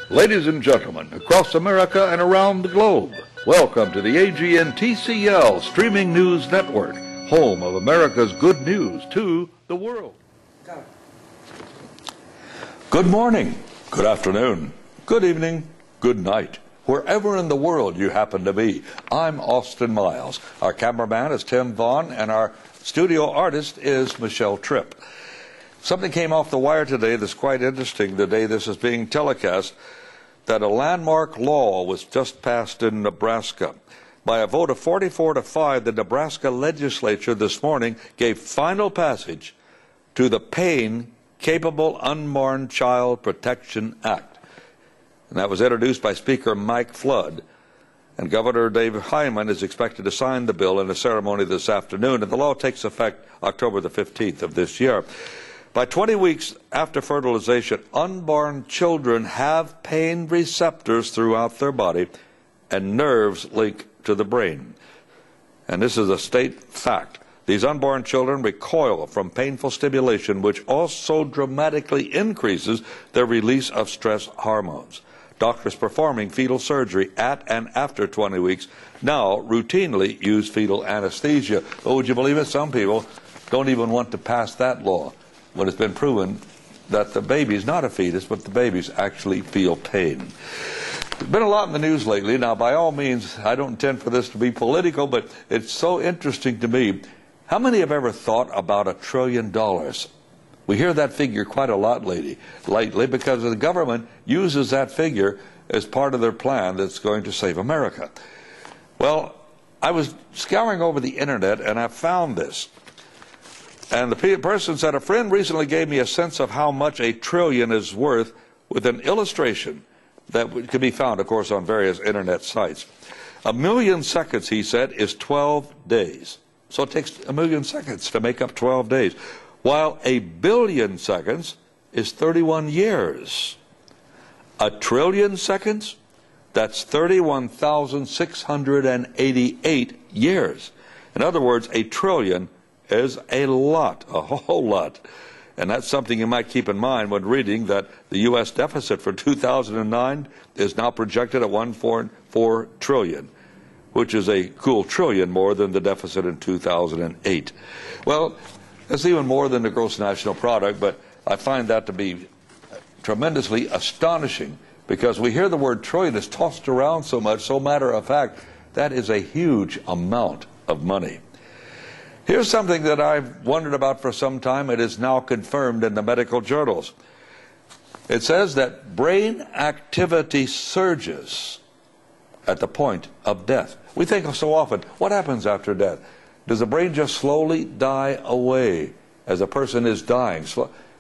Ladies and gentlemen, across America and around the globe, welcome to the AGN TCL Streaming News Network, home of America's good news to the world. Good morning, good afternoon, good evening, good night, wherever in the world you happen to be. I'm Austin Miles. Our cameraman is Tim Vaughn, and our studio artist is Michelle Tripp. Something came off the wire today that's quite interesting the day this is being telecast, that a landmark law was just passed in Nebraska. By a vote of 44-5, the Nebraska legislature this morning gave final passage to the Pain Capable Unborn Child Protection Act. And that was introduced by Speaker Mike Flood. And Governor Dave Hyman is expected to sign the bill in a ceremony this afternoon, and the law takes effect October the 15th of this year. By 20 weeks after fertilization, unborn children have pain receptors throughout their body and nerves linked to the brain. And this is a state fact. These unborn children recoil from painful stimulation, which also dramatically increases their release of stress hormones. Doctors performing fetal surgery at and after 20 weeks now routinely use fetal anesthesia. But would you believe it? Some people don't even want to pass that law when it's been proven that the baby's not a fetus, but the babies actually feel pain. There's been a lot in the news lately. Now, by all means, I don't intend for this to be political, but it's so interesting to me. How many have ever thought about $1 trillion? We hear that figure quite a lot lately because the government uses that figure as part of their plan that's going to save America. Well, I was scouring over the internet and I found this. And the person said, a friend recently gave me a sense of how much $1 trillion is worth with an illustration that could be found, of course, on various internet sites. 1 million seconds, he said, is 12 days. So it takes 1 million seconds to make up 12 days. While 1 billion seconds is 31 years. 1 trillion seconds, that's 31,688 years. In other words, 1 trillion is a lot, a whole lot. And that's something you might keep in mind when reading that the U.S. deficit for 2009 is now projected at $1.4 trillion, which is a cool trillion more than the deficit in 2008. Well, that's even more than the gross national product, but I find that to be tremendously astonishing because we hear the word trillion is tossed around so much, so matter of fact, that is a huge amount of money. Here's something that I've wondered about for some time. It is now confirmed in the medical journals. It says that brain activity surges at the point of death. We think so often, what happens after death? Does the brain just slowly die away as a person is dying?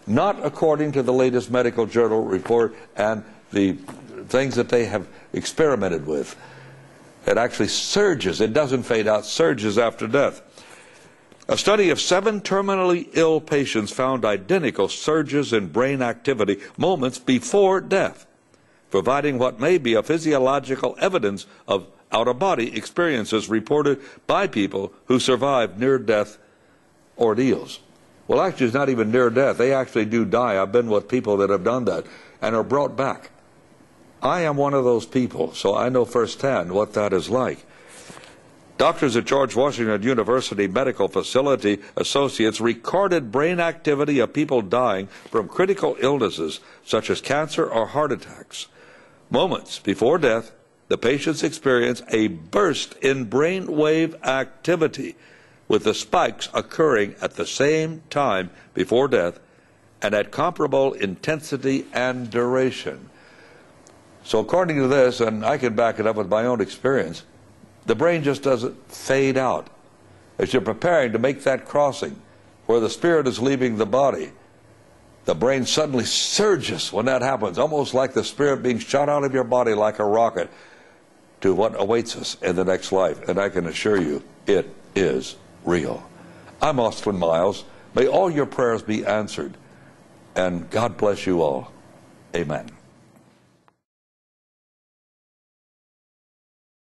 Not according to the latest medical journal report and the things that they have experimented with. It actually surges. It doesn't fade out, surges after death. A study of 7 terminally ill patients found identical surges in brain activity moments before death, providing what may be a physiological evidence of out-of-body experiences reported by people who survived near-death ordeals. Well, actually, it's not even near-death. They actually do die. I've been with people that have done that and are brought back. I am one of those people, so I know firsthand what that is like. Doctors at George Washington University Medical Facility Associates recorded brain activity of people dying from critical illnesses such as cancer or heart attacks. Moments before death, the patients experience a burst in brainwave activity, with the spikes occurring at the same time before death and at comparable intensity and duration. So according to this, and I can back it up with my own experience, the brain just doesn't fade out. As you're preparing to make that crossing where the spirit is leaving the body, the brain suddenly surges when that happens, almost like the spirit being shot out of your body like a rocket to what awaits us in the next life. And I can assure you, it is real. I'm Austin Miles. May all your prayers be answered. And God bless you all. Amen.